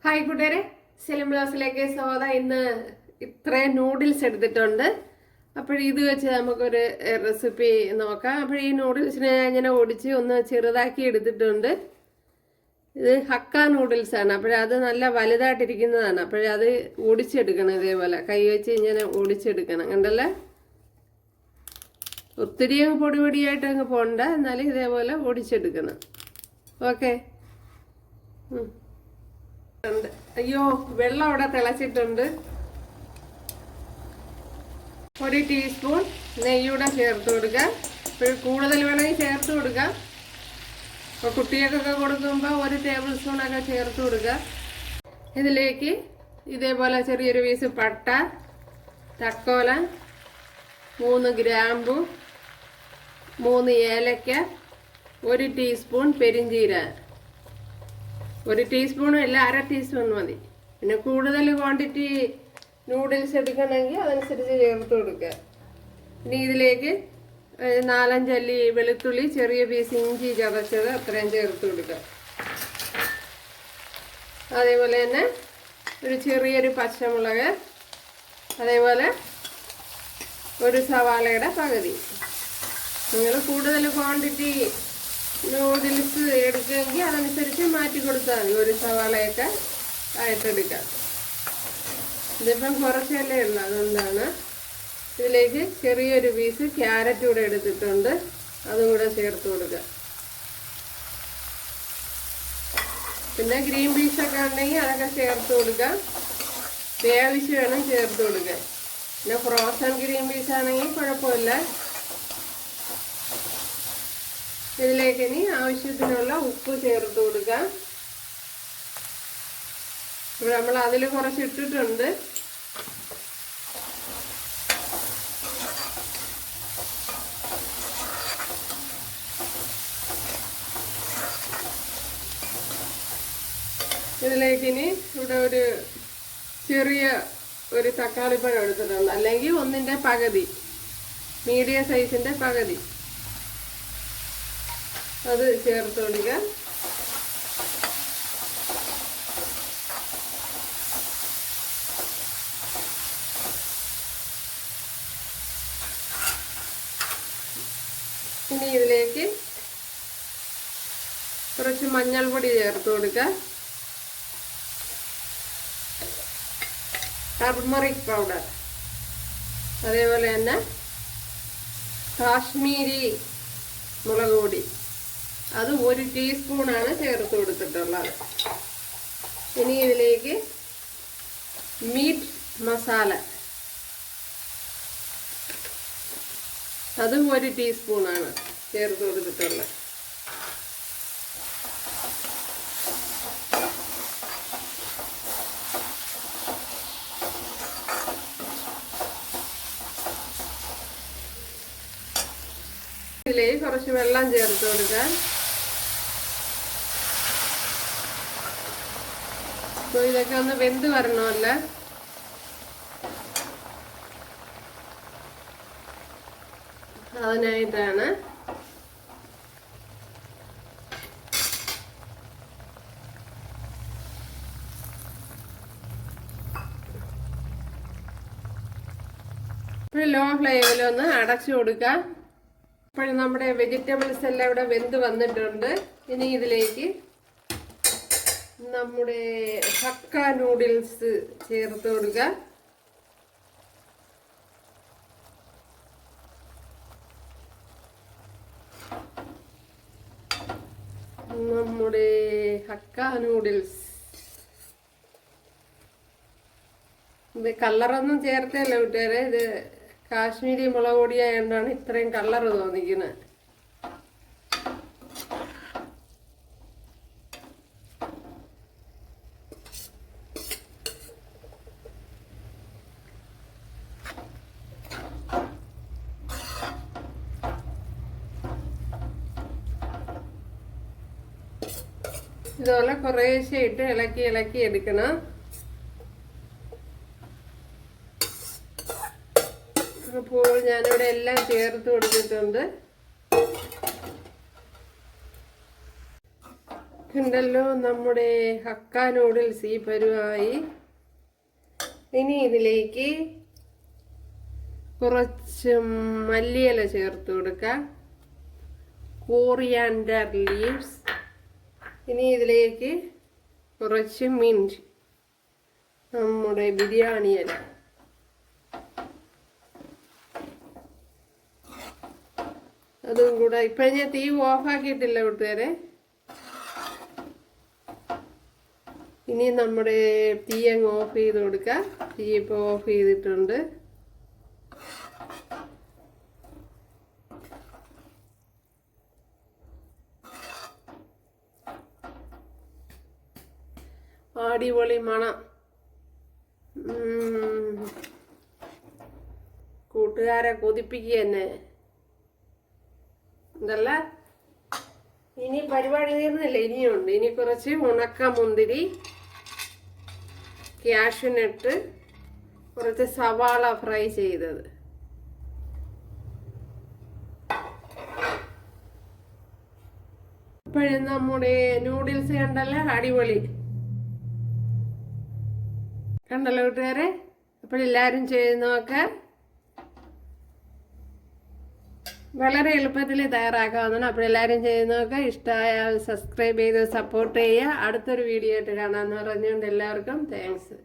Hi കൂട്ടുകാരെ, സെലിം ബ്ലോസിലേക്ക് സ്വാഗതം. ഇന്ന് ഇത്രയും നൂഡിൽസ് എടുത്തിട്ടുണ്ട്. ഇത് വെച്ച് നമുക്കൊരു റെസിപ്പി നോക്കാം. ഈ നൂഡിൽസിനെ ഇങ്ങനെ ഒടിച്ച് ഒന്ന് ചെറുതാക്കി എടുത്തിട്ടുണ്ട്. ഇത് ഹക്ക നൂഡിൽസ് ആണ്. അത് നല്ല വലുതായിട്ടിരിക്കുന്നതാണ്. അത് ഒടിച്ചെടുക്കണം. ഇതേപോലെ കൈ വെച്ച് ഇങ്ങനെ ഒടിച്ചെടുക്കണം. കണ്ടല്ലേ, ഒത്തിരി പൊടി പൊടിയായിട്ട് അങ്ങ് പോകണ്ട, എന്നാലും ഇതേപോലെ ഒടിച്ചെടുക്കണം. ഓക്കെ. അയ്യോ, വെള്ളം അവിടെ തിളച്ചിട്ടുണ്ട്. 1 ടീസ്പൂൺ നെയ്യൂടെ ചേർത്ത് കൊടുക്കുക. കൂടുതൽ വേണമെങ്കിൽ ചേർത്ത് കൊടുക്കുക. കുട്ടികൾക്കൊക്കെ കൊടുക്കുമ്പോൾ 1 ടേബിൾ സ്പൂണൊക്കെ ചേർത്ത് കൊടുക്കുക. ഇതിലേക്ക് ഇതേപോലെ ചെറിയൊരു പീസ് പട്ട, തക്കോല, 3 ഗ്രാമ്പു, 3 ഏലക്ക, 1 ടീസ്പൂൺ പെരിഞ്ചീരകം. 1 ടീസ്പൂണും അല്ല, 1/2 ടീസ്പൂൺ മതി. പിന്നെ കൂടുതൽ ക്വാണ്ടിറ്റി നൂഡിൽസ് എടുക്കണമെങ്കിൽ അതനുസരിച്ച് ചേർത്ത് കൊടുക്കുക. ഇനി ഇതിലേക്ക് 4-5 അല്ലി വെളുത്തുള്ളി, ചെറിയ പീസ് ഇഞ്ചി ചതച്ചത് അത്രയും ചേർത്ത് കൊടുക്കുക. അതേപോലെ തന്നെ ഒരു ചെറിയൊരു പച്ചമുളക്, അതേപോലെ 1 സവാളയുടെ പകുതി. നിങ്ങൾ കൂടുതൽ ക്വാണ്ടിറ്റി നൂഡിൽസ് എടുക്കുമെങ്കിൽ അതനുസരിച്ച് മാറ്റി കൊടുത്താൽ മതി. 1 സവാളയൊക്കെ ആയിട്ടെടുക്കാം. ഇതിപ്പം കുറച്ചല്ലേ ഉള്ളൂ, അതുകൊണ്ടാണ്. ഇതിലേക്ക് ചെറിയൊരു പീസ് ക്യാരറ്റ് കൂടെ എടുത്തിട്ടുണ്ട്, അതും കൂടെ ചേർത്ത് കൊടുക്കുക. പിന്നെ ഗ്രീൻ പീസൊക്കെ ഉണ്ടെങ്കിൽ അതൊക്കെ ചേർത്ത് കൊടുക്കാം. വേവിച്ച് വേണം ചേർത്ത് കൊടുക്കാൻ. പിന്നെ ഫ്രോസൺ ഗ്രീൻ പീസ് ആണെങ്കിൽ കുഴപ്പമില്ല. ഇതിലേക്ക് ഇനി ആവശ്യത്തിനുള്ള ഉപ്പ് ചേർത്ത് കൊടുക്കാം. നമ്മൾ അതിൽ കുറച്ച് ഇട്ടിട്ടുണ്ട്. ഇതിലേക്ക് ഇനി ഇവിടെ ഒരു ചെറിയ തക്കാളിപ്പഴം എടുത്തിട്ടുണ്ട്, അല്ലെങ്കിൽ 1-ന്റെ പകുതി, മീഡിയം സൈസിന്റെ പകുതി, അത് ചേർത്ത് കൊടുക്കുക. ഇനി ഇതിലേക്ക് കുറച്ച് മഞ്ഞൾപ്പൊടി ചേർത്ത് കൊടുക്കുക. ടർമറിക് പൗഡർ, അതേപോലെ തന്നെ കാശ്മീരി മുളക് പൊടി, അത് 1 ടീസ്പൂണാണ് ചേർത്ത് കൊടുത്തിട്ടുള്ളത്. ഇനി ഇതിലേക്ക് മീറ്റ് മസാല, അതും 1 ടീസ്പൂണാണ് ചേർത്ത് കൊടുത്തിട്ടുള്ളത്. ഇതിലേക്ക് കുറച്ച് വെള്ളം ചേർത്ത് കൊടുക്കാം. ഇതൊക്കെ ഒന്ന് വെന്ത് വരണമല്ല. അതിനായിട്ടാണ്. ലോ ഫ്ലെയിമിലൊന്ന് അടച്ചു കൊടുക്കാം. നമ്മുടെ വെജിറ്റബിൾസ് എല്ലാം ഇവിടെ വെന്ത് വന്നിട്ടുണ്ട്. ഇനി ഇതിലേക്ക് നമ്മുടെ ഹക്ക നൂഡിൽസ് ചേർത്ത് കൊടുക്കുക. നമ്മുടെ ഹക്ക നൂഡിൽസ് ഇത് കളറൊന്നും ചേർത്തല്ല കൂട്ടുകാരെ, ഇത് കാശ്മീരി മുളക് പൊടിയായതുകൊണ്ടാണ് ഇത്രയും കളർ തോന്നിക്കുന്നത്. ഇതുപോലെ കുറേശ്ശെ ഇട്ട് ഇളക്കി എടുക്കണം. അപ്പോൾ ഞാനിവിടെ എല്ലാം ചേർത്ത് കൊടുത്തിട്ടുണ്ട്. ഉണ്ടല്ലോ നമ്മുടെ ഹക്ക നൂഡിൽസ് ഈ പരുവായി. ഇനി ഇതിലേക്ക് കുറച്ച് മല്ലിയില ചേർത്ത് കൊടുക്കാം, കോറിയാൻഡർ ലീവ്സ്. ഇനി ഇതിലേക്ക് കുറച്ച് മിൻറ്റ്, നമ്മുടെ ബിരിയാണി ഇല. അതും കൂടെ ഇപ്പം ഞാൻ തീ ഓഫാക്കിയിട്ടില്ല കൂട്ടുകാരെ. ഇനി നമ്മുടെ തീ അങ്ങ് ഓഫ് ചെയ്ത് കൊടുക്കാം. തീ ഇപ്പോൾ ഓഫ് ചെയ്തിട്ടുണ്ട്. അടിപൊളി മണം. കൂട്ടുകാരെ കൊതിപ്പിക്കുക തന്നെ ഇതല്ല. ഇനി പരിപാടി തീർന്നില്ല, ഇനിയുണ്ട്. ഇനി കുറച്ച് ഉണക്ക മുന്തിരി, ക്യാഷ്യൂനട്ട്, കുറച്ച് സവാള ഫ്രൈ ചെയ്തത്. ഇപ്പോഴും നമ്മുടെ നൂഡിൽസ് കണ്ടല്ലോ, അടിപൊളി കണ്ടല്ലോ കൂട്ടുകാരെ. അപ്പോഴെല്ലാവരും ചെയ്ത് നോക്കാം. വളരെ എളുപ്പത്തിൽ തയ്യാറാക്കാവുന്നതാണ്. അപ്പോഴെല്ലാവരും ചെയ്ത് നോക്കുക. ഇഷ്ടമായാൽ സബ്സ്ക്രൈബ് ചെയ്ത് സപ്പോർട്ട് ചെയ്യുക. അടുത്തൊരു വീഡിയോ ആയിട്ട് കാണാമെന്ന് പറഞ്ഞുകൊണ്ട് എല്ലാവർക്കും താങ്ക്സ്.